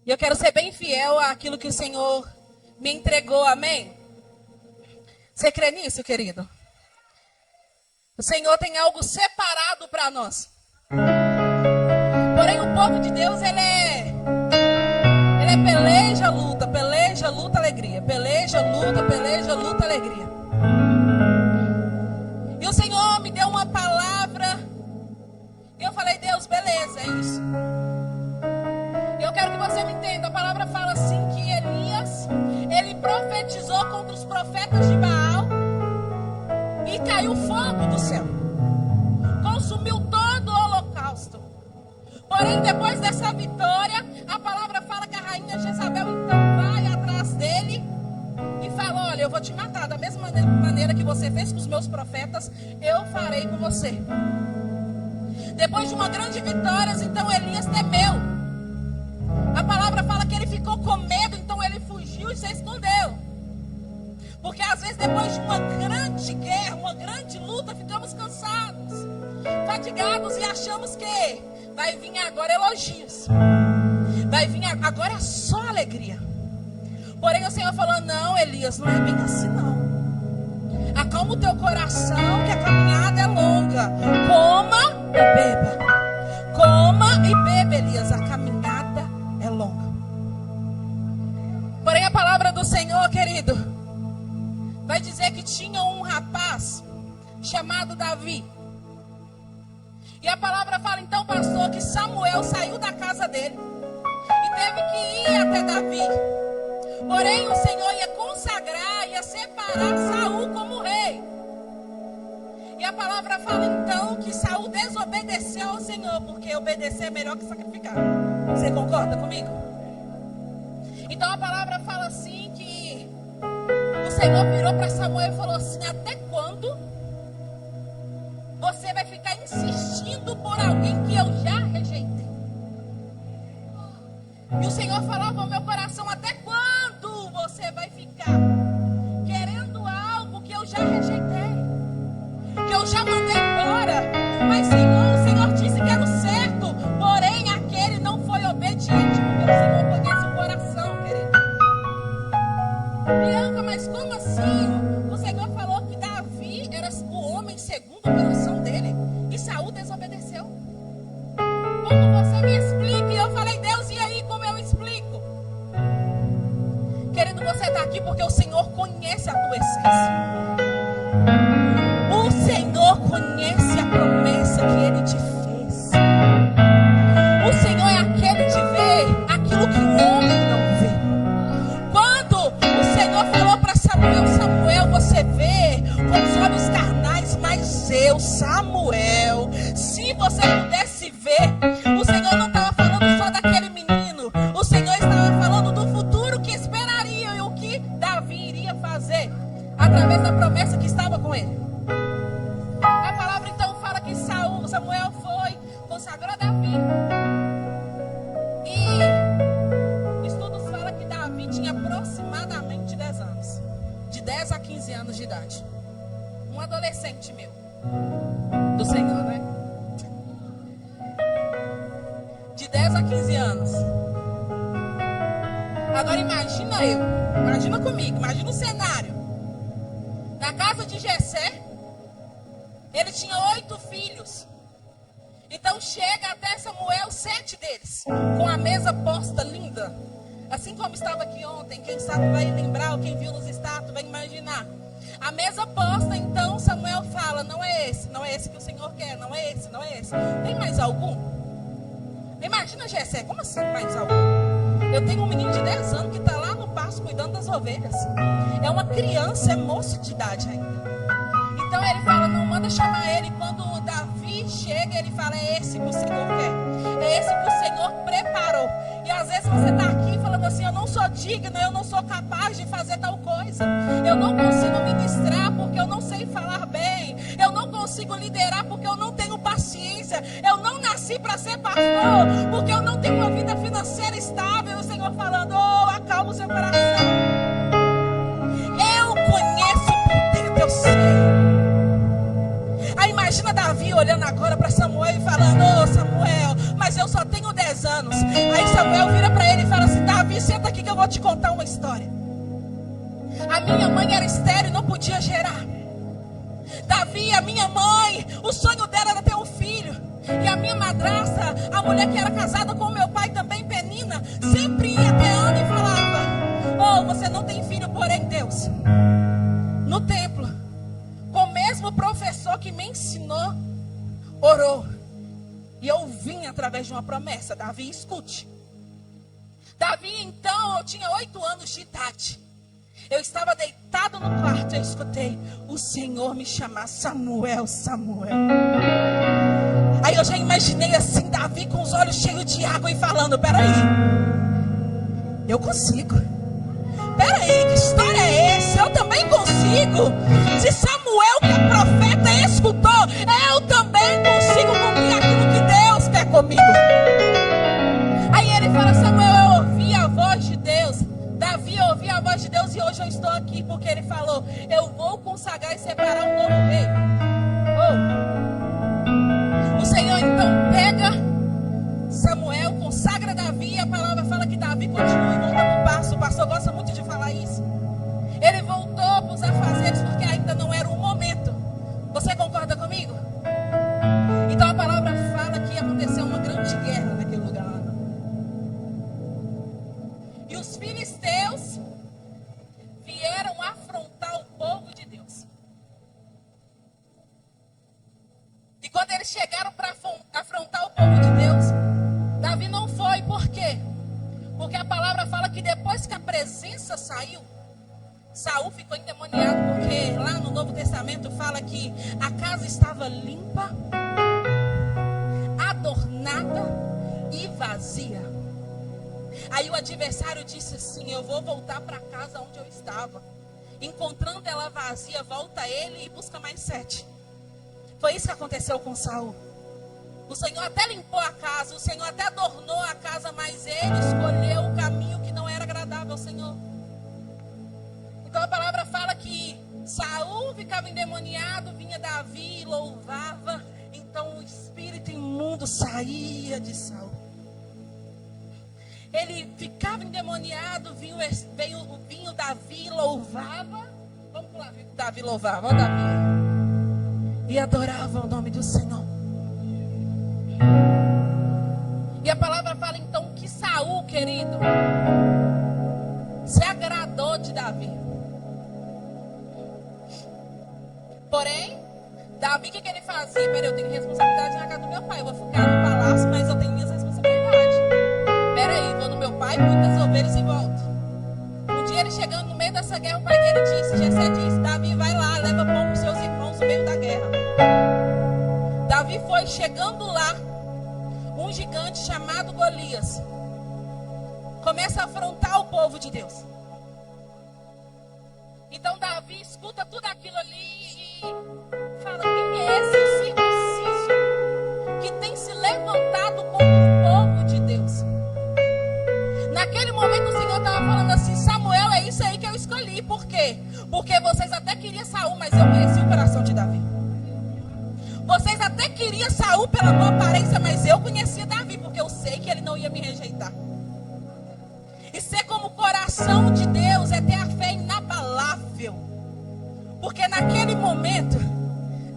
E eu quero ser bem fiel àquilo que o Senhor me entregou, amém? Você crê nisso, querido? O Senhor tem algo separado para nós. Porém, o povo de Deus, ele é peleja, luta, alegria. Peleja, luta, alegria. E o Senhor me deu uma palavra. E eu falei, Deus, beleza, é isso. E eu quero que você me entenda. A palavra fala assim que Elias, ele profetizou contra os profetas de Baal. E caiu fogo do céu. Consumiu todo o holocausto. Porém, depois dessa vitória, a palavra fala que a rainha Jezabel então vai atrás dele e fala, olha, eu vou te matar. Da mesma maneira que você fez com os meus profetas, eu farei com você. Depois de uma grande vitória, então Elias temeu. A palavra fala que ele ficou com medo, então ele fugiu e se escondeu. Porque às vezes depois de uma grande guerra, uma grande luta, ficamos cansados, fatigados e achamos que vai vir agora elogios. Vai vir agora é só alegria. Porém o Senhor falou, não, Elias, não é bem assim não. Acalma o teu coração que a caminhada é longa. Coma e beba. Coma e beba, Elias, a caminhada é longa. Porém a palavra do Senhor, querido, vai dizer que tinha um rapaz chamado Davi. E a palavra fala então, pastor, que Samuel saiu da casa dele e teve que ir até Davi. Porém o Senhor ia consagrar, ia separar Saul como rei. E a palavra fala então que Saul desobedeceu ao Senhor, porque obedecer é melhor que sacrificar. Você concorda comigo? Então a palavra fala assim que o Senhor virou para Samuel e falou assim, até quando você vai ficar insistindo por alguém que eu já rejeitei? E o Senhor falava ao meu coração, até quando você vai ficar querendo algo que eu já rejeitei? Que eu já mandei embora? Mas Senhor, o Senhor disse que era o certo, porém aquele não foi obediente, porque o Senhor conhece o coração, querido. Bianca, mas como assim? O Senhor falou que Davi era o homem segundo o coração dele e Saul desobedeceu. Como você me explica? E eu falei, Deus, e aí como eu explico? Querido, você está aqui porque o Senhor conhece a tua essência. O Senhor conhece a promessa que Ele te fez. O Senhor é aquele que vê aquilo que o homem não vê. Quando o Senhor falou para Samuel, Samuel, você vê com os olhos carnais, mas eu, Samuel, se você pudesse ver, o Senhor não estava falando só daquele menino, o Senhor estava falando do futuro que esperaria e o que Davi iria fazer através da promessa que estava com ele. A palavra então fala que Samuel foi, consagrou Davi. E estudos falam que Davi tinha aproximadamente 10 anos. De 10 a 15 anos de idade. Um adolescente meu. Do Senhor, né? De 10 a 15 anos. Agora imagina comigo, imagina o cenário. Na casa de Jessé, ele tinha 8 filhos. Então chega até Samuel 7 deles, com a mesa posta linda. Assim como estava aqui ontem, quem sabe vai lembrar, ou quem viu nos status vai imaginar. A mesa posta, então Samuel fala, não é esse que o Senhor quer, não é esse. Tem mais algum? Imagina Jessé, como assim mais algum? Eu tenho um menino de 10 anos que está lá no pasto cuidando das ovelhas. É uma criança, é moço de idade ainda. Então ele fala, não, manda chamar ele. Quando o Davi chega, ele fala, é esse que o Senhor quer. É esse que o Senhor preparou. E às vezes você está aqui falando assim, eu não sou digna, eu não sou capaz de fazer tal coisa. Eu não consigo ministrar porque eu não sei falar bem. Eu não consigo liderar porque eu não tenho paciência. Eu não nasci para ser pastor porque eu não tenho uma vida financeira estável. O Senhor falando, acalma o seu coração. Eu conheço por dentro, eu sei. Aí imagina Davi olhando agora para Samuel e falando, Samuel, mas eu só tenho 10 anos. Aí Samuel vira para ele e fala assim, Davi, senta aqui que eu vou te contar uma história. A minha mãe era estéril e não podia gerar. Davi, a minha mãe, o sonho dela era ter um filho. E a minha madrasta, a mulher que era casada com meu pai também, Penina, sempre ia até Ana e falava: oh, você não tem filho, porém Deus, no templo, com o mesmo professor que me ensinou, orou. E eu vim através de uma promessa. Davi, escute. Davi, então, eu tinha 8 anos de idade. Eu estava deitado no quarto e eu escutei o Senhor me chamar: Samuel, Samuel. Aí eu já imaginei assim, Davi com os olhos cheios de água e falando: peraí, eu consigo. Peraí, que história é essa? Eu também consigo. Se Samuel, que é profeta, escutou, eu também consigo cumprir aquilo que Deus quer comigo. Aí ele fala: Samuel, eu ouvi a voz de Deus. Davi, eu ouvi a voz de Deus e hoje eu estou aqui porque ele falou: eu vou consagrar e separar um novo rei. O Senhor então pega Samuel, consagra Davi, e a palavra fala que Davi continua e volta para o passo. O pastor gosta muito de falar isso. Ele voltou para os afazeres porque ainda não era o momento. Você concorda comigo? Então a palavra fala que aconteceu uma grande guerra naquele lugar lá. E os filisteus vieram afrontar o povo de Deus. E quando eles chegaram para afrontar o povo de Deus, Davi não foi. Por quê? Porque a palavra fala que depois que a presença saiu, Saul ficou endemoniado, porque lá no Novo Testamento fala que a casa estava limpa, adornada e vazia. Aí o adversário disse assim: eu vou voltar para a casa onde eu estava. Encontrando ela vazia, volta ele e busca mais 7. Foi isso que aconteceu com Saul. O Senhor até limpou a casa, o Senhor até adornou a casa, mas ele escolheu o caminho que não era agradável ao Senhor. Então a palavra fala que Saul ficava endemoniado, vinha Davi e louvava. Então o espírito imundo saía de Saul. Ele ficava endemoniado, vinha Davi e louvava. Vamos lá, Davi louvava, ó Davi. E adorava o nome do Senhor. E a palavra fala então que Saul, querido, se agradou de Davi. Porém, Davi, o que ele fazia? Peraí, eu tenho responsabilidade na casa do meu pai. Eu vou ficar no palácio, mas eu tenho minhas responsabilidades. Peraí, vou no meu pai, cuido das ovelhas e volto. Um dia ele chegando no meio dessa guerra, o pai dele disse, Jessé disse: Davi, vai lá, leva pão para os seus irmãos no meio da guerra. Davi foi, chegando lá, um gigante chamado Golias começa a afrontar o povo de Deus. Então Davi escuta tudo aquilo ali e fala: quem é esse circunciso que tem se levantado contra o povo de Deus? Naquele momento o Senhor estava falando assim: Samuel, é isso aí que eu escolhi. Por quê? Porque vocês até queriam Saul, mas eu conheci o coração de Davi. Vocês até queriam Saul pela boa aparência, mas eu conhecia Davi, porque eu sei que ele não ia me rejeitar. E ser como o coração de Deus é ter a fé inabalável. Porque naquele momento,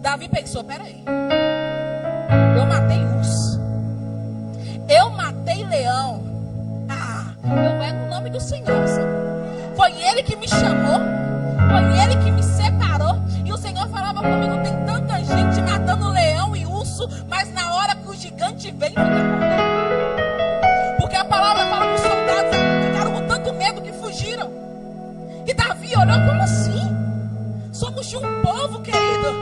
Davi pensou: peraí, eu matei urso, eu matei leão. Eu é no nome do Senhor, Senhor. Foi Ele que me chamou, foi Ele que me separou. E o Senhor falava comigo: tem tanta gente matando leão e urso, mas na hora que o gigante vem, fica com medo. Porque a palavra fala que os soldados ficaram com tanto medo que fugiram. E Davi olhou: como assim? Somos de um povo, querido,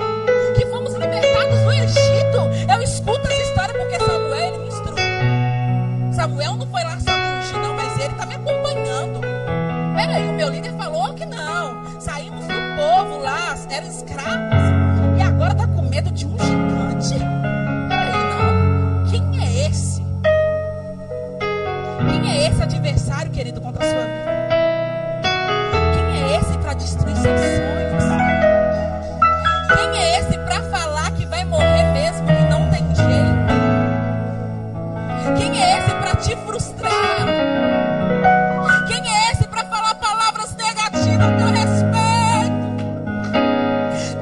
que fomos libertados do Egito. Eu escuto essa história porque Samuel, ele me instruiu. Samuel não foi lá só me ungir, não, mas ele está me acompanhando. Peraí, o meu líder falou que não. Saímos do povo lá, eram escravos, e agora está com medo de um gigante? Peraí, não. Quem é esse? Quem é esse adversário, querido, contra a sua vida? Quem é esse para destruir seus sonhos? Quem é esse para falar que vai morrer mesmo, que não tem jeito? Quem é esse para te frustrar? diga ao teu respeito?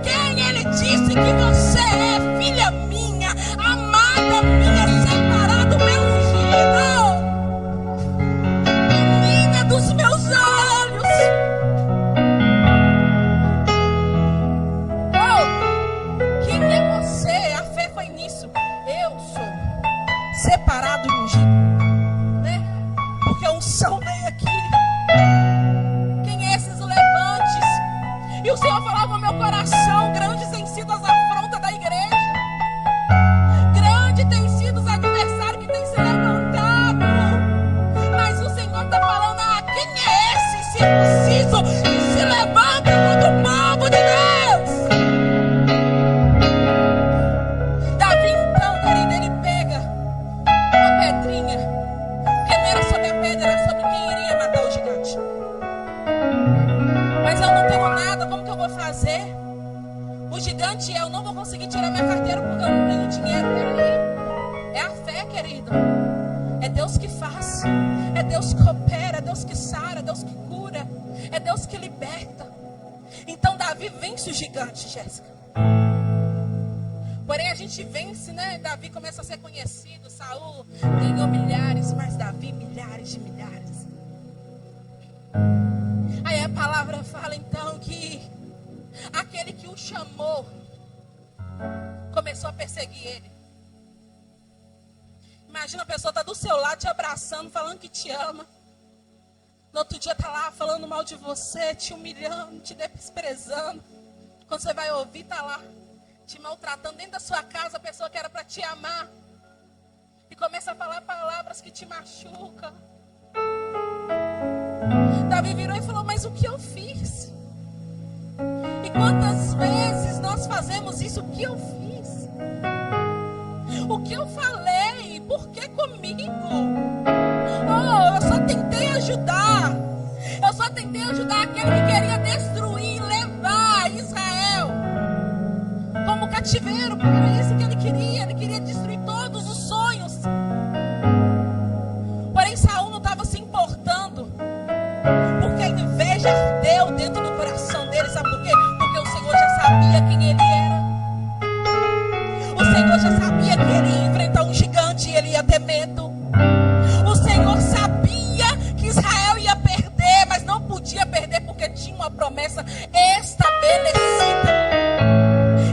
Quem ele disse que você é? Filha minha, amada minha, separado, meu ungido, menina dos meus olhos. Oh, quem é você? A fé foi nisso. Eu sou separado e ungido, né? Porque a unção veio aqui. Quem é esses levantes? E o Senhor falava ao meu coração: grandes têm sido as afrontas da igreja, grande têm sido os adversários que têm se levantado, mas o Senhor está falando: ah, quem é esse circunciso que se levanta contra o povo de Deus? Davi então, querido, ele pega uma pedrinha, porque não era sobre a pedra, era sobre quem iria matar o gigante. Mas eu não tenho nada, como que eu vou fazer? O gigante eu não vou conseguir tirar minha carteira porque eu não tenho dinheiro. Peraí, é a fé, querido. É Deus que faz, é Deus que opera, é Deus que sara, é Deus que cura, é Deus que liberta. Então Davi vence o gigante, Jéssica. Porém a gente vence, né? Davi começa a ser conhecido. Saul ganhou milhares, mas Davi milhares de milhares. Aí a palavra fala então que aquele que o chamou começou a perseguir ele. Imagina, a pessoa está do seu lado te abraçando, falando que te ama. No outro dia está lá falando mal de você, te humilhando, te desprezando. Quando você vai ouvir, está lá te maltratando dentro da sua casa, a pessoa que era para te amar. E começa a falar palavras que te machucam. Davi virou e falou: mas o que eu fiz? E quantas vezes nós fazemos isso? O que eu fiz? O que eu falei? Por que comigo? Oh, eu só tentei ajudar. Eu só tentei ajudar aquele que queria destruir, levar Israel como cativeiro, porque era isso que ele queria. Ele queria destruir todos os sonhos. Porém Saul não estava se importando, porque a inveja ardeu dentro do coração dele. Sabe por quê? Porque o Senhor já sabia quem ele era. O Senhor já sabia que ele ia enfrentar um gigante e ele ia ter medo. O Senhor sabia que Israel ia perder, mas não podia perder porque tinha uma promessa estabelecida.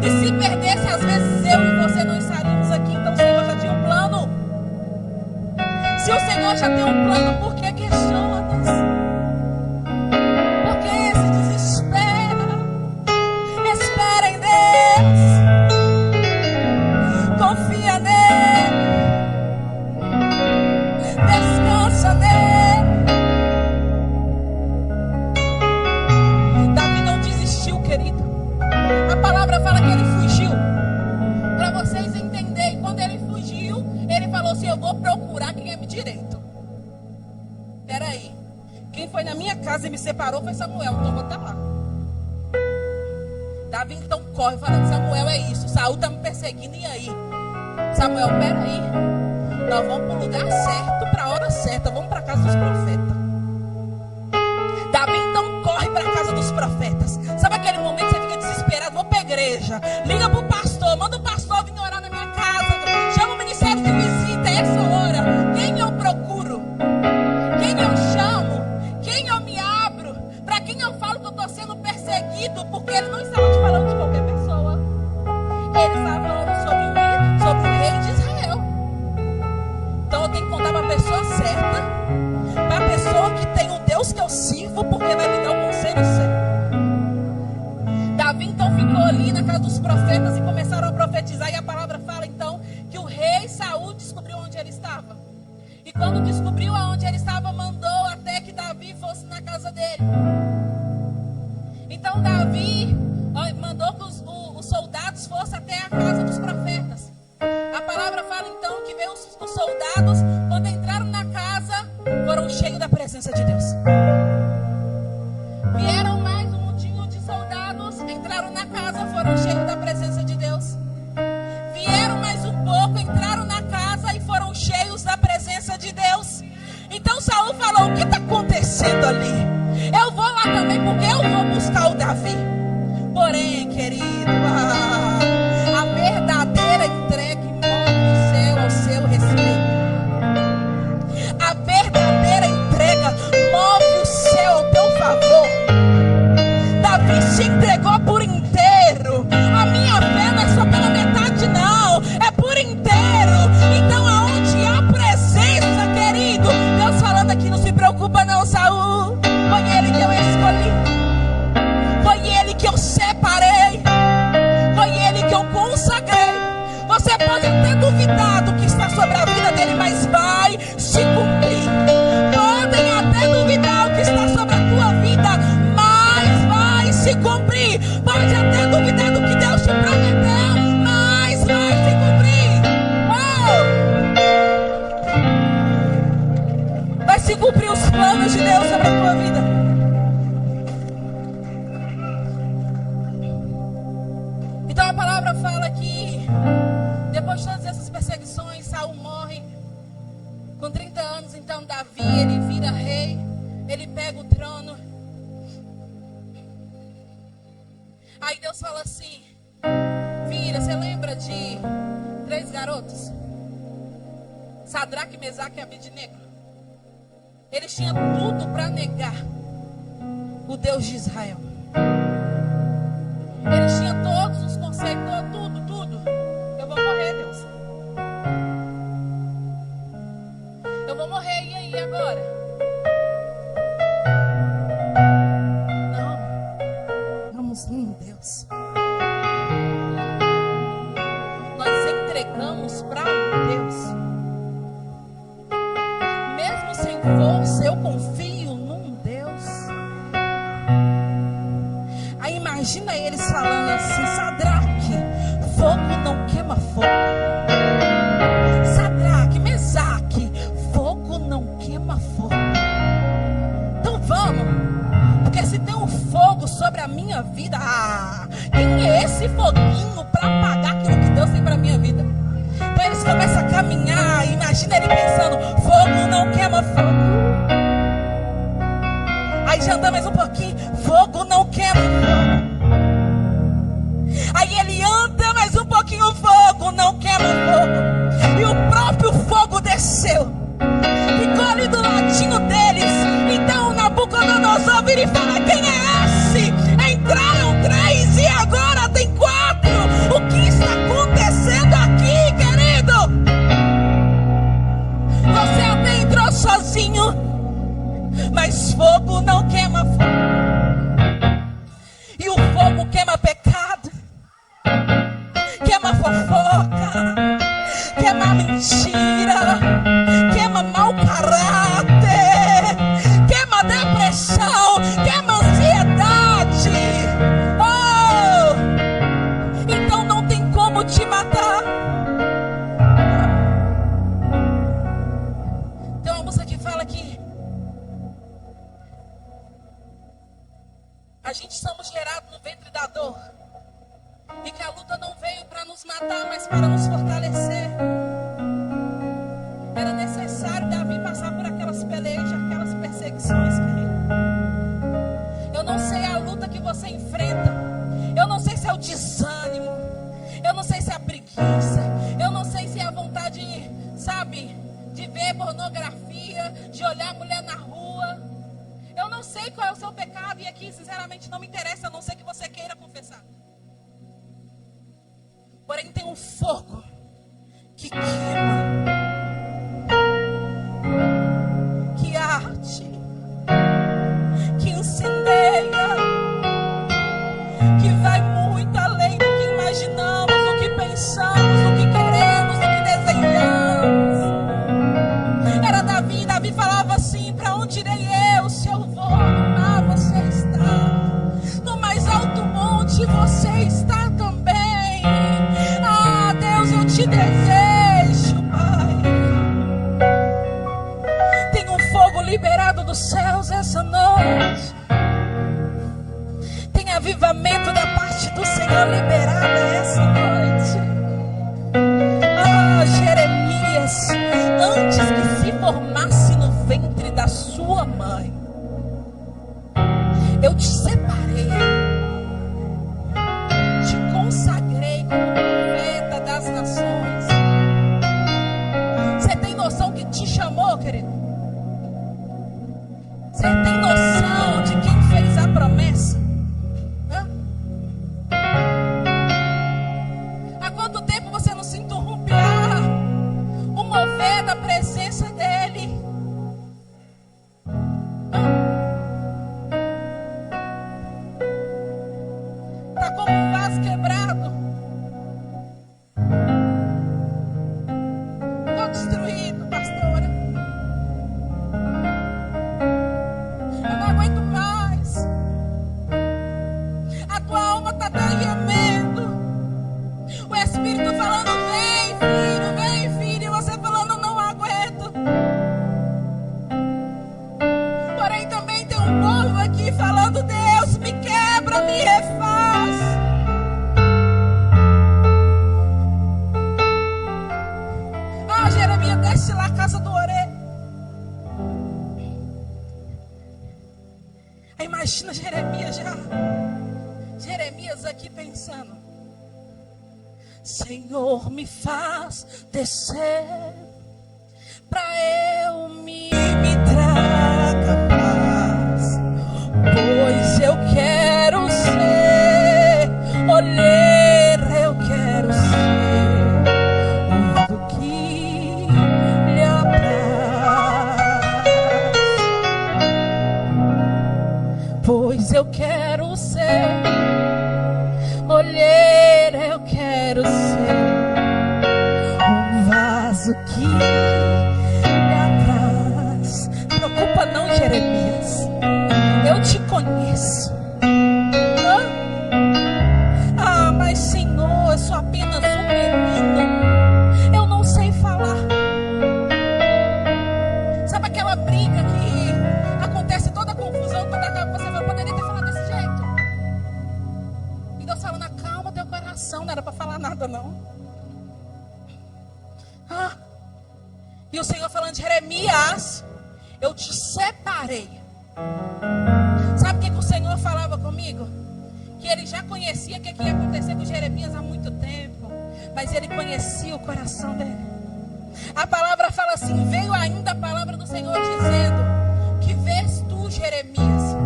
E se perdesse, às vezes eu e você não estaríamos aqui. Então o Senhor já tinha um plano. Se o Senhor já tem um plano, por que questionas? Por que se desespera? Espera em Deus. Confia nele. Descansa nele. Davi não desistiu, querido. A palavra fala que ele fugiu. Para vocês entenderem, quando ele fugiu, ele falou assim: eu vou procurar quem é me direito. Peraí, quem foi na minha casa e me separou foi Samuel, então eu vou estar lá. Davi então corre falando: Samuel, é isso, Saul está me perseguindo, e aí? Samuel, peraí, nós vamos para o lugar certo, para a hora certa, vamos para a casa dos profetas. Davi então corre para a casa dos profetas. Sabe aquele momento que você fica desesperado? Vou para a igreja, liga para o pastor, manda o pastor vir orar na minha casa, chama o ministério de visita, é essa hora. Quem eu procuro? Quem eu chamo? Quem eu me abro? Para quem eu falo que eu estou sendo perseguido? Porque ele não estava te falando de qualquer pessoa. Ele estava falando sobre o rei de Israel. Então eu tenho que contar para a pessoa certa, para a pessoa que tem o Deus que eu sirvo, porque vai me dar o conselho certo. Davi então ficou ali na casa dos profetas e começaram a profetizar. E a palavra fala então que o rei Saul descobriu onde ele estava. E quando descobriu aonde ele estava, mandou até que Davi fosse na casa dele. Então Davi mandou que os soldados fossem até a casa dos profetas. A palavra fala então que veio os soldados, quando entraram na casa, foram cheios da presença de Deus. Vieram mais um montinho de soldados, entraram na casa, foram cheios da presença de Deus. Vieram mais um pouco, entraram na casa e foram cheios da presença de Deus. Então Saul falou: o que está acontecendo ali? Eu vou lá também, porque eu Davi. Porém, querido, a verdadeira entrega move o céu ao seu respeito. A verdadeira entrega move o céu ao teu favor. Davi se entregou por inteiro. A minha fé não é só pela metade, não, é por inteiro. Então aonde há presença, querido, Deus falando aqui, não se preocupa não, Saul. Foi ele que eu escolhi, foi ele que eu separei, foi ele que eu consagrei. Você pode até duvidar do que está sobre a vida dele, mas vai se cumprir. Podem até duvidar o que está sobre a tua vida, mas vai se cumprir. Pode até duvidar do que Deus te prometeu, mas vai se cumprir. Vai se cumprir os planos de Deus sobre a tua vida. Então a palavra fala que depois de todas essas perseguições, Saul morre com 30 anos. Então Davi, ele vira rei, ele pega o trono. Aí Deus fala assim: filha, você lembra de 3 garotos? Sadraque, Mesaque e Abednego. Eles tinham tudo para negar o Deus de Israel. Eles tinham todos os conceitos, tudo. Eu vou morrer, Deus. Eu vou morrer, e aí agora? Não, vamos, Deus. Nós entregamos para um Deus. Mesmo sem força, eu confio num Deus. Aí imagina eles falando assim: Sadraque, fogo não queima fogo. Sadraque, Mesaque, fogo não queima fogo. Então vamos, porque se tem um fogo sobre a minha vida, quem é esse foguinho para apagar aquilo que Deus tem para a minha vida? Então eles começam a caminhar. Imagina ele pensando: fogo não queima fogo. Aí já anda mais um pouquinho: fogo não queima fogo. Aí ele anda mais um pouquinho: fogo não queima fogo. E o próprio fogo desceu, ficou ali do ladinho deles. Então Nabucodonosor vira e fala: quem é esse? Entraram 3 e agora tem 4. O que está acontecendo aqui, querido? Você até entrou sozinho, mas fogo não queima fogo. E o fogo queima pecado, queima fofoca, queima mentira, queima mau caráter, queima depressão, queima ansiedade. Então não tem como te matar. Tem uma música que fala que a gente somos gerados no ventre da dor, e que a luta não veio para nos matar, mas para nos fortalecer. Era necessário Davi passar por aquelas pelejas, aquelas perseguições, querido. Eu não sei a luta que você enfrenta. Eu não sei se é o desânimo. Eu não sei se é a preguiça. Eu não sei se é a vontade, sabe, de ver pornografia, de olhar a mulher na rua. Eu não sei qual é o seu pecado, e aqui sinceramente não me interessa, a não ser que você queira confessar. Porém tem um fogo que queima, que arde, que incendeia, que vai muito além do que imaginamos, do que pensamos, do que queremos, do que desejamos. Era Davi. Davi falava assim: para onde irei eu, se eu vou? Ah, você está no mais alto monte, você está também. Ah, Deus, eu te desejo, Pai. Tem um fogo liberado dos céus essa noite. Tem avivamento da parte do Senhor liberado essa noite. Ah, Jeremias, antes que se formasse no ventre da sua mãe, eu te separei. querido? Você tem noção de quem fez a promessa? Hã? Há quanto tempo você não se interrompeu o mover da presença dele? Está como um vaso quebrado. Estou destruído, pastora. Eu não aguento mais. A tua alma está gemendo. O Espírito falando, vem filho. E você falando, não aguento. Porém também tem um povo aqui falando, Deus, me quebra, me refaz. Ah, Jeremias, desce lá a casa do Oré. Aí imagina Jeremias aqui pensando, Senhor, me faz descer pra eu me traga paz, pois eu quero ser olheira, eu quero ser tudo que lhe apraz, pois eu quero ser olheira, eu quero ser um vaso que lhe apraz. Preocupa não, Jeremias, eu te conheço. Mas Senhor, eu sou apenas um menino, eu não sei falar. Sabe aquela briga que acontece toda a confusão, toda a... Você vai poderia ter falado desse jeito. E Deus falando, acalma teu coração, não era para falar nada não. E o Senhor falando, Jeremias, eu te separei. Sabe o que o Senhor falava comigo? Que ele já conhecia o que ia acontecer com Jeremias há muito tempo, mas ele conhecia o coração dele. A palavra fala assim, veio ainda a palavra do Senhor dizendo, que vês tu, Jeremias?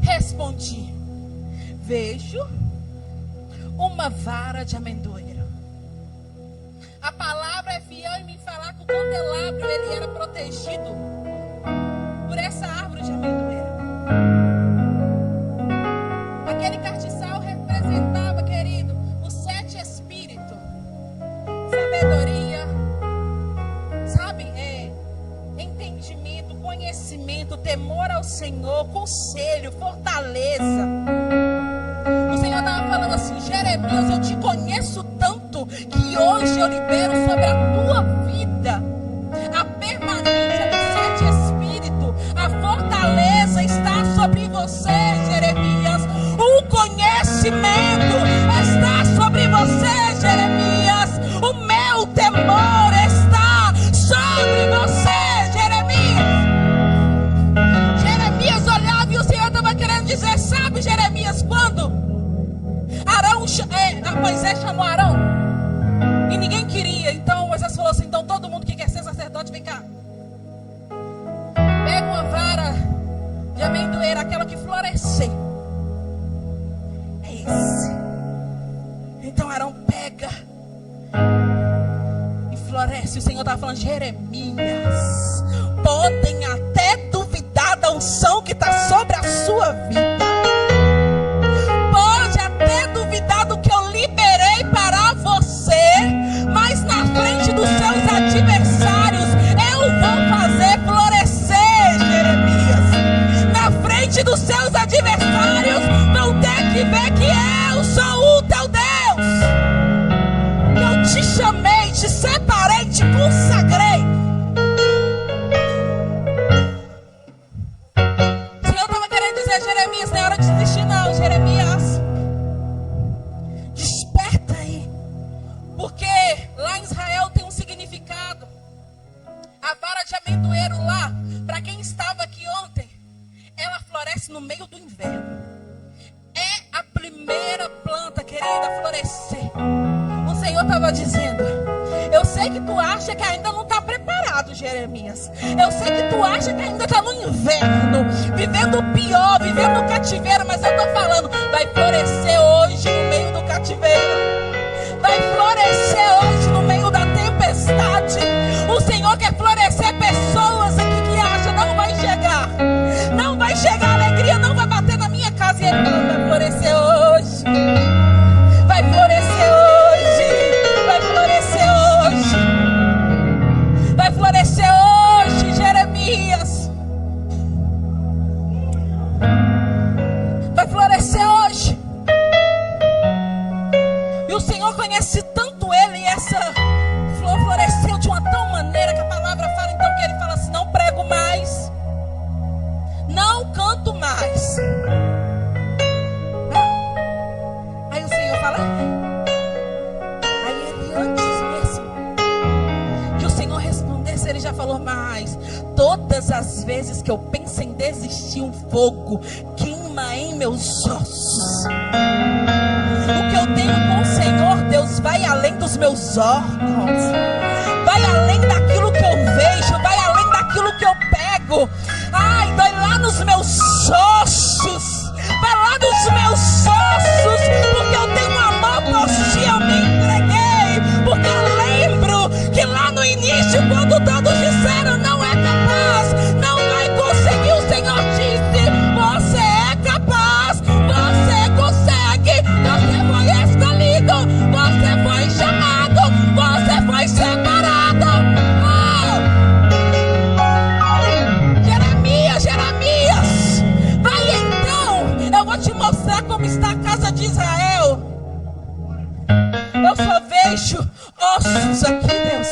Respondi, vejo uma vara de amendoeira. A palavra é fiel em me falar que o candelabro ele era protegido por essa árvore de amendoeira. Aquele castiçal representava, querido, os 7 espíritos, sabedoria, sabe, entendimento, conhecimento, temor ao Senhor, conselho, fortaleza. O Senhor estava falando assim, Jeremias, eu te conheço tanto que hoje eu libero sobre a tua vida a permanência dos 7 espíritos, a fortaleza está sobre você, Jeremias, o conhecimento está sobre você, Jeremias, o meu temor está sobre você, Jeremias. Jeremias olhava e o Senhor estava querendo dizer, sabe, Jeremias, quando Moisés chamou Arão e ninguém queria, então Moisés falou assim, então todo mundo que quer ser sacerdote, vem cá, pega uma vara de amendoeira, aquela que florescer, é esse. Então Arão pega e floresce. O Senhor estava falando, Jeremias, podem até duvidar da unção que está sobre a sua vida, pode até duvidar do que eu liberei para você, mas na frente dos seus adversários eu vou fazer florescer, Jeremias. Na frente dos seus adversários vão ter que ver que eu sou o teu Deus. Eu te chamei, te separei, te consagrei. O Senhor estava querendo dizer, Jeremias, não é hora de desistir não, Jeremias. Desperta aí. Porque lá em Israel tem um significado. A vara de amendoeiro lá, para quem estava aqui ontem, ela floresce no meio do inverno. É a primeira planta, querida, a florescer. O Senhor estava dizendo, eu sei que tu acha que ainda não está preparado. errado, Jeremias. Eu sei que tu acha que ainda está no inverno, vivendo o pior, vivendo o cativeiro, mas eu estou falando, vai florescer hoje no meio do cativeiro. Vai florescer hoje no meio da tempestade. O Senhor quer florescer pessoas aqui que acham não vai chegar. Não vai chegar, a alegria não vai bater na minha casa. E Ele fala, vai florescer hoje. Vai florescer hoje. Vai florescer hoje. Vai florescer hoje, Jeremias. Vai florescer hoje. E o Senhor conhece tanto ele, e essa flor floresceu de uma tal maneira que a palavra fala então que ele fala assim, não prego mais, não canto mais. Aí o Senhor fala, aí ele antes mesmo que o Senhor respondesse, ele já falou, mas todas as vezes que eu penso em desistir, um fogo queima em meus ossos. O que eu tenho com o Senhor, Deus, vai além dos meus órgãos, vai além daquilo que eu vejo, vai além daquilo que eu pego. Ai, dói lá nos meus ossos, vai lá nos meus ossos, porque eu tenho amor por ti, eu me entreguei, porque eu lembro que lá no início, quando todos disseram não é capaz, não vai conseguir, o Senhor disse, você é capaz, você consegue, você foi escolhido, você foi chamado, você foi separado. Jeremias, vai então, eu vou te mostrar como está a casa de Israel. Eu só vejo ossos aqui, Deus,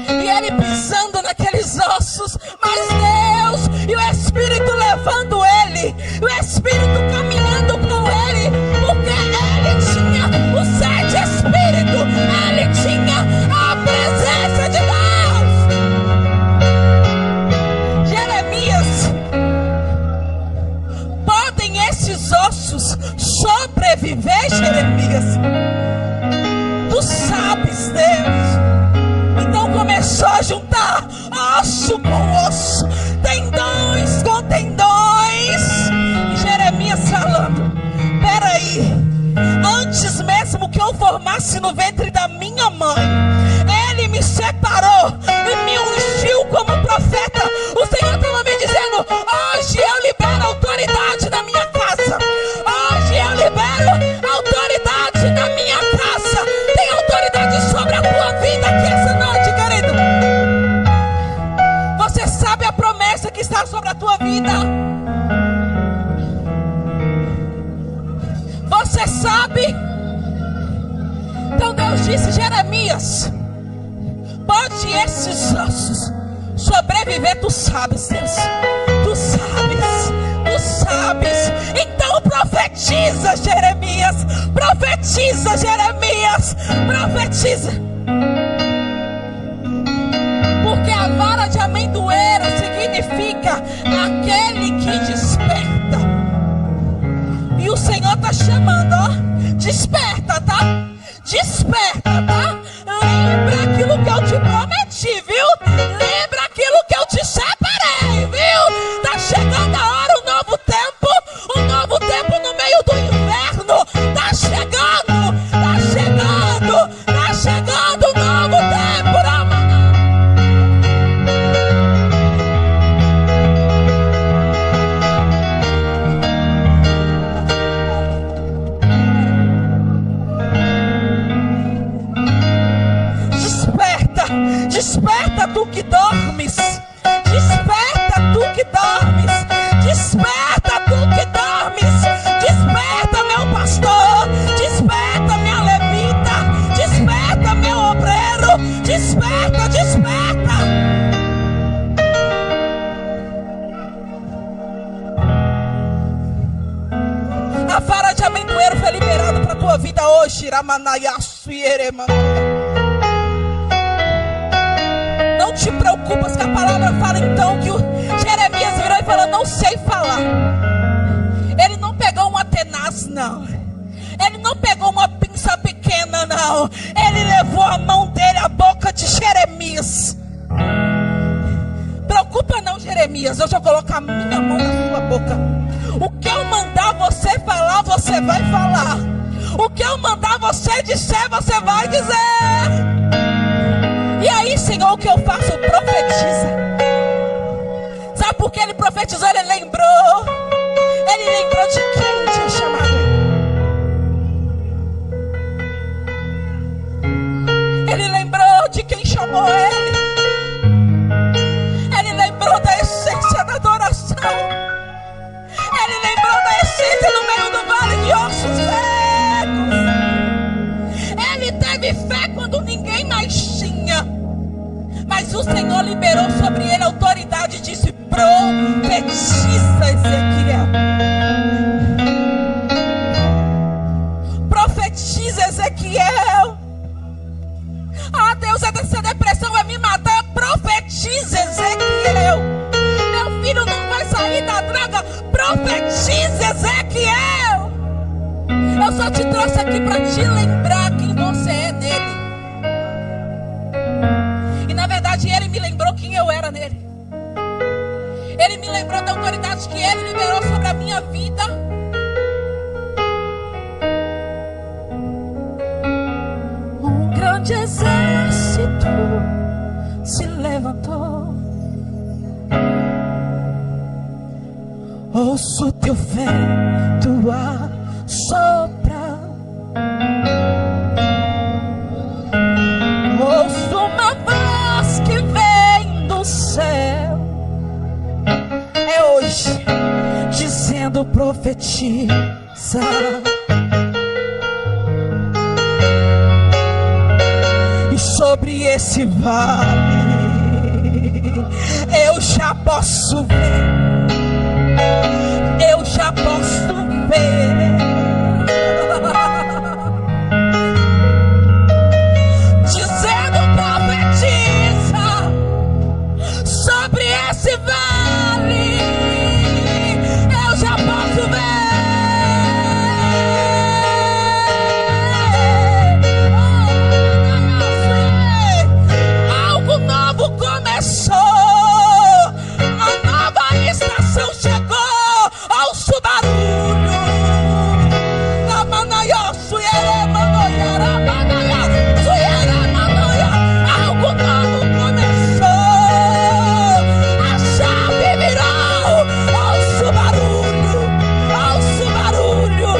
e ele pisando naqueles ossos, mas Deus, e o Espírito levando ele, o Espírito caminhando com ele, porque ele tinha o sete Espírito, ele tinha a presença de Deus. Jeremias, podem esses ossos sobreviver, Jeremias? Tu sabes, Deus. Então começou a juntar osso com osso, tendões com tendões. E Jeremias falando, peraí, antes mesmo que eu formasse no ventre da minha mãe, Ele me separou e me ungiu como profeta. O Senhor estava me dizendo, hoje eu libero autoridade na minha casa, hoje eu libero autoridade na minha casa. Tem autoridade sobre a tua vida aqui essa noite, querido. Você sabe a promessa que está sobre a tua vida? Você sabe? Então Deus disse, Jeremias, pode esses ossos sobreviver? Tu sabes, Deus, tu sabes, tu sabes. Então profetiza, Jeremias, profetiza, Jeremias, profetiza. Porque a vara de amendoeira significa aquele que desperta. E o Senhor está chamando, ó, desperta, tá? Desperta, tá? Lembra aquilo que eu te prometi, viu? Lembra aquilo que eu te separei, viu? Tá chegando a hora, um novo tempo no meio do inverno. Tá chegando um novo tempo, amado. Desperta tu que dormes, desperta tu que dormes, desperta tu que dormes, desperta meu pastor, desperta minha levita, desperta meu obreiro, desperta, desperta. A vara de amendoeiro foi liberada para a tua vida hoje, Ramanaiaçu e Eremã. Não te preocupas que a palavra fala então que o Jeremias virou e falou, não sei falar. Ele não pegou uma tenaz, não. Ele não pegou uma pinça pequena, não. Ele levou a mão dele à boca de Jeremias. Jeremias, eu já coloco a minha mão na sua boca. O que eu mandar você falar, você vai falar. O que eu mandar você dizer, você vai dizer. E aí, Senhor, o que eu faço? Profetiza. Sabe por que ele profetizou? Ele lembrou de quem tinha chamado. Ele lembrou de quem chamou ele. Ele lembrou da essência da adoração. Ele lembrou da essência no meio do vale de ossos secos. Ele teve fé quando ninguém mais tinha. Mas o Senhor liberou sobre ele a autoridade e disse: profetiza, Ezequiel. Profetiza, Ezequiel. Ah, Deus, essa depressão vai me matar. Profetiza, Ezequiel. Meu filho não vai sair da droga. Profetiza, Ezequiel. Eu só te trouxe aqui para te lembrar quem você é nele. E na verdade ele me lembrou quem eu era nele. Ele me lembrou da autoridade que ele liberou sobre a minha vida. Um grande exército se levantou. Ouço teu vento a soprar. Ouço uma voz que vem do céu. É hoje, dizendo: profetiza. E sobre esse vale eu já posso ver. Eu já posso ver. Dizendo: profetiza sobre esse vale. Eu já posso ver. Algo novo começou. A nova estação chegou. Ouço o barulho. Algo novo começou. A chave virou. Ouço o barulho. Ouço o barulho.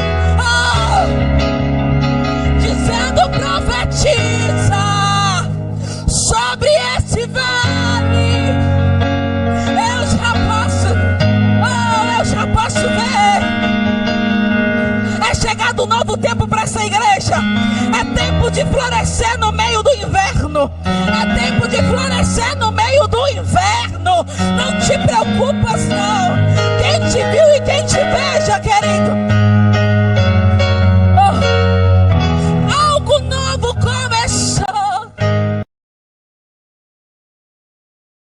Dizendo: profetiza sobre esse vale. Eu já posso ver. É chegado um novo tempo para essa igreja. É tempo de florescer no meio do inverno. É tempo de florescer no meio do inverno. Não te preocupas não.